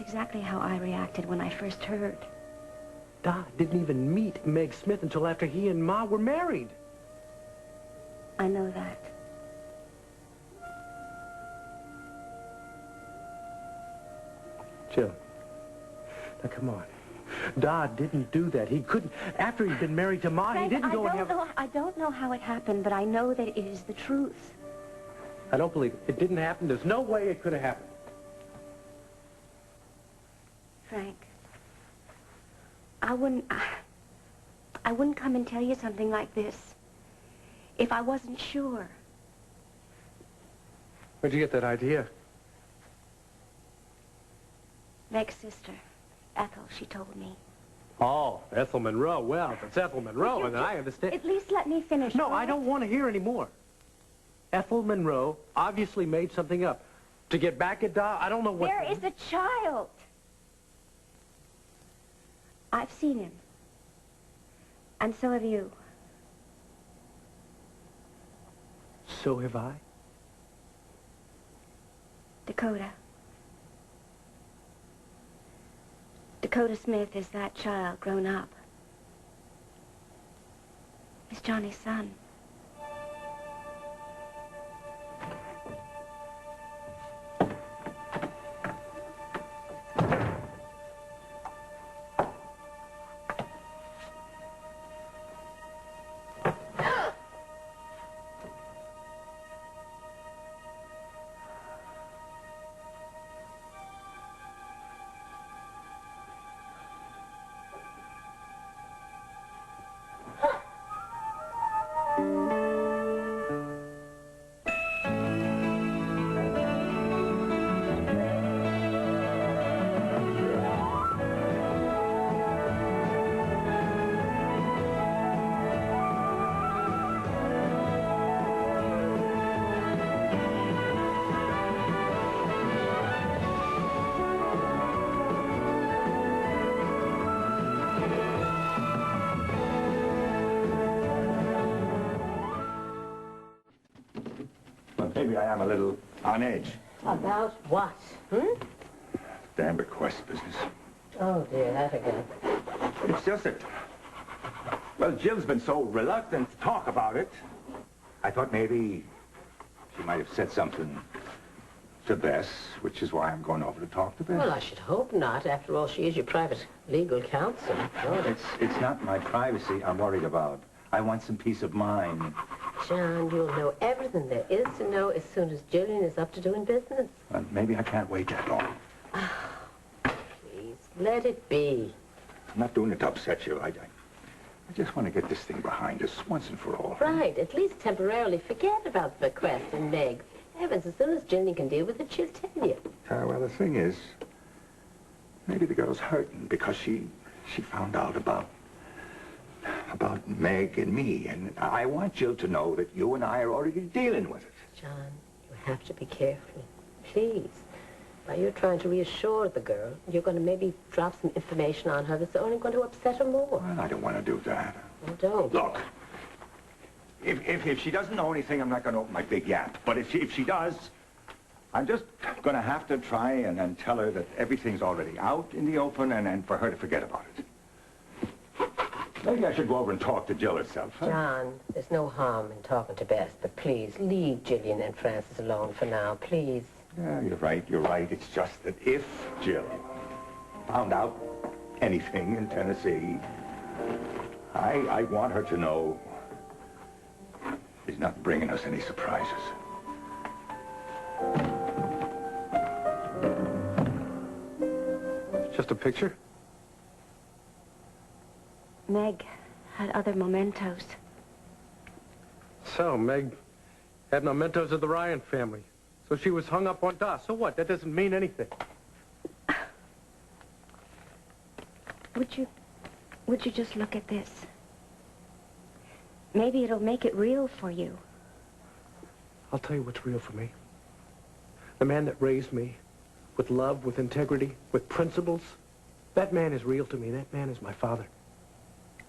exactly how I reacted when I first heard. Dad didn't even meet Meg Smith until after he and Ma were married. I know that. Jill, now come on. Dad didn't do that. He couldn't. After he'd been married to Ma, Frank, he didn't go and have... I don't know how it happened, but I know that it is the truth. I don't believe it. It didn't happen. There's no way it could have happened. Frank, I wouldn't come and tell you something like this if I wasn't sure. Where'd you get that idea? Meg's sister, Ethel, she told me. Oh, Ethel Monroe. Well, if it's Ethel Monroe, then I understand. At least let me finish. No, right? I don't want to hear any more. Ethel Monroe obviously made something up. To get back at Dad, I don't know what... There is a child. I've seen him. And so have you. So have I? Dakota. Dakota Smith is that child grown up. He's Johnny's son. Maybe I am a little on edge. About what? Damn bequest business. Oh, dear, that again. It's just that, well, Jill's been so reluctant to talk about it. I thought maybe she might have said something to Bess, which is why I'm going over to talk to Bess. Well, I should hope not. After all, she is your private legal counsel. No, It's not my privacy I'm worried about. I want some peace of mind. John, you'll know everything there is to know as soon as Jillian is up to doing business. Well, maybe I can't wait that long. Please, let it be. I'm not doing it to upset you. I just want to get this thing behind us once and for all. Right, at least temporarily forget about the bequest and Meg. Heavens, as soon as Jillian can deal with it, she'll tell you. Well, the thing is, maybe the girl's hurting because she found out about Meg and me, and I want Jill to know that you and I are already dealing with it. John, you have to be careful. Please. While you're trying to reassure the girl, you're going to maybe drop some information on her that's only going to upset her more. Well, I don't want to do that. Well, don't. Look, if she doesn't know anything, I'm not going to open my big yap. But if she does, I'm just going to have to try and tell her that everything's already out in the open and for her to forget about it. Maybe I should go over and talk to Jill herself. Huh? John, there's no harm in talking to Bess, but please, leave Jillian and Francis alone for now, please. Yeah, you're right. It's just that if Jill found out anything in Tennessee, I want her to know she's not bringing us any surprises. It's just a picture? Meg had other mementos. So, Meg had mementos of the Ryan family. So she was hung up on DOS. So what? That doesn't mean anything. Would you just look at this? Maybe it'll make it real for you. I'll tell you what's real for me. The man that raised me with love, with integrity, with principles, that man is real to me. That man is my father.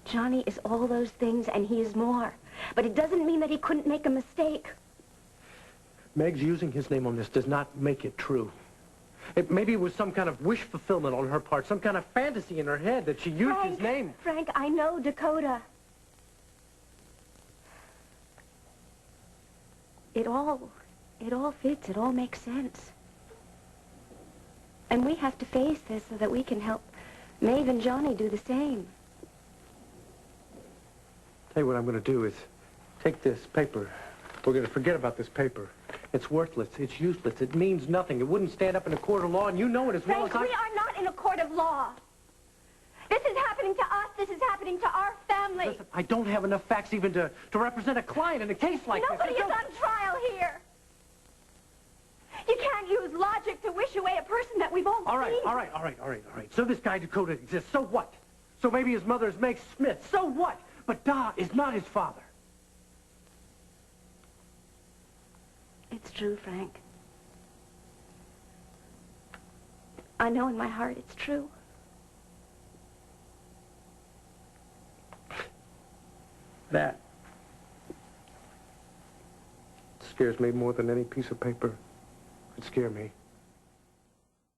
Johnny is all those things, and he is more. But it doesn't mean that he couldn't make a mistake. Meg's using his name on this does not make it true. Maybe it was some kind of wish fulfillment on her part, some kind of fantasy in her head that she used his name. Frank, I know Dakota. It all fits. It all makes sense. And we have to face this so that we can help Maeve and Johnny do the same. Tell you what I'm going to do is take this paper. We're going to forget about this paper. It's worthless. It's useless. It means nothing. It wouldn't stand up in a court of law, and you know it as well as Frank, I... we are not in a court of law. This is happening to us. This is happening to our family. Listen, I don't have enough facts even to represent a client in a case like Nobody this. is on trial here. You can't use logic to wish away a person that we've all seen. All right. So this guy Dakota exists. So what? So maybe his mother is Meg Smith. So what? But Da is not his father. It's true, Frank. I know in my heart it's true. That scares me more than any piece of paper could scare me.